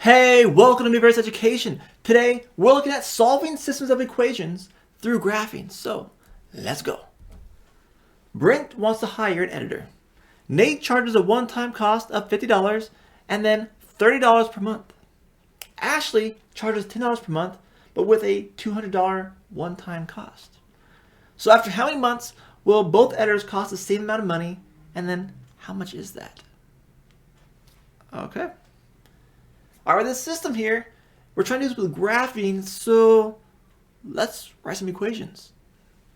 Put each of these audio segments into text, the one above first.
Hey, welcome to Meverse Education. Today, we're looking at solving systems of equations through graphing. So, let's go. Brent wants to hire an editor. Nate charges a one-time cost of $50 and then $30 per month. Ashley charges $10 per month, but with a $200 one-time cost. So after how many months will both editors cost the same amount of money, and then how much is that? Okay. All right, this system here, we're trying to do this with graphing, so let's write some equations.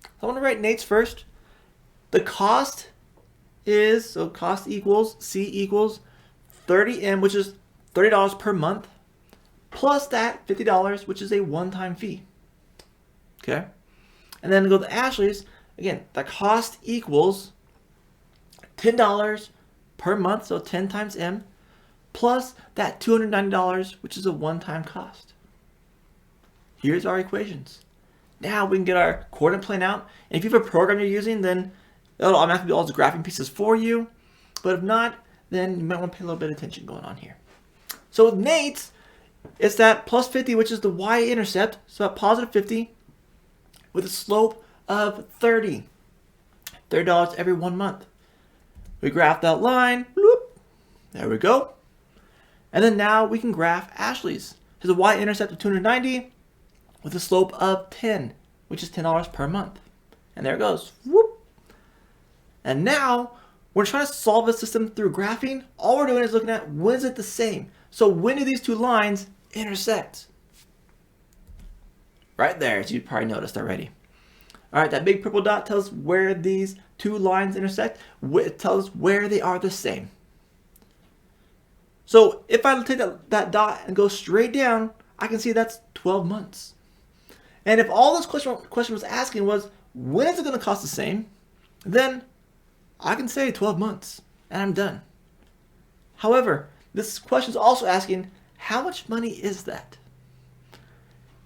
So I want to write Nate's first. The cost is, so cost equals, C equals 30M, which is $30 per month, plus that $50, which is a one-time fee. Okay? And then go to Ashley's, again, the cost equals $10 per month, so 10 times M, plus that $290, which is a one-time cost. Here's our equations. Now we can get our coordinate plane out. And if you have a program you're using, then it'll automatically do all those graphing pieces for you. But if not, then you might want to pay a little bit of attention going on here. So with Nate's, it's that plus 50, which is the y-intercept. So that positive 50 with a slope of 30. $30 every 1 month. We graph that line. Bloop. There we go. And then now we can graph Ashley's. There's a y-intercept of 290 with a slope of 10, which is $10 per month. And there it goes. Whoop. And now we're trying to solve this system through graphing. All we're doing is looking at when is it the same. So when do these two lines intersect? Right there, as you probably noticed already. All right, that big purple dot tells us where these two lines intersect. It tells us where they are the same. So if I take that dot and go straight down, I can see that's 12 months. And if all this question was asking was, when is it going to cost the same? Then I can say 12 months and I'm done. However, this question is also asking, how much money is that?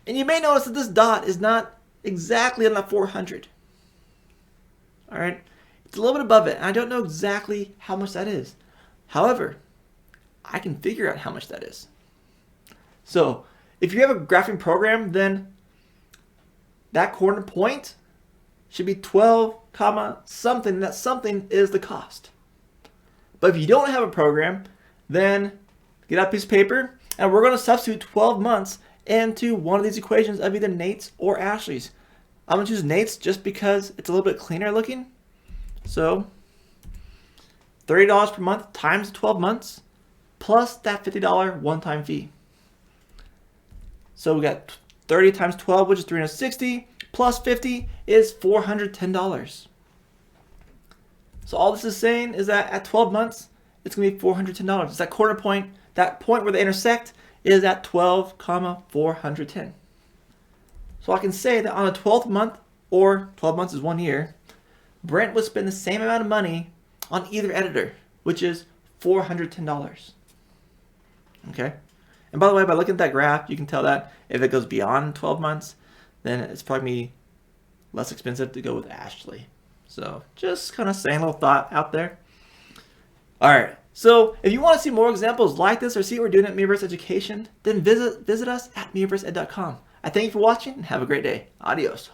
And you may notice that this dot is not exactly on that 400. All right, it's a little bit above it. And I don't know exactly how much that is. However, I can figure out how much that is. So if you have a graphing program, then that coordinate point should be 12 comma something. That something is the cost. But if you don't have a program, then get out a piece of paper and we're going to substitute 12 months into one of these equations of either Nate's or Ashley's. I'm going to choose Nate's just because it's a little bit cleaner looking. So $30 per month times 12 months plus that $50 one-time fee. So we got 30 times 12, which is 360, plus 50 is $410. So all this is saying is that at 12 months, it's going to be $410. It's that corner point, that point where they intersect is at 12, 410. So I can say that on a 12th month, or 12 months is 1 year, Brent would spend the same amount of money on either editor, which is $410. Okay? And by the way, by looking at that graph, you can tell that if it goes beyond 12 months, then it's probably less expensive to go with Ashley. So just kind of saying a little thought out there. All right. So if you want to see more examples like this or see what we're doing at Meverse Education, then visit us at meverseed.com. I thank you for watching and have a great day. Adios.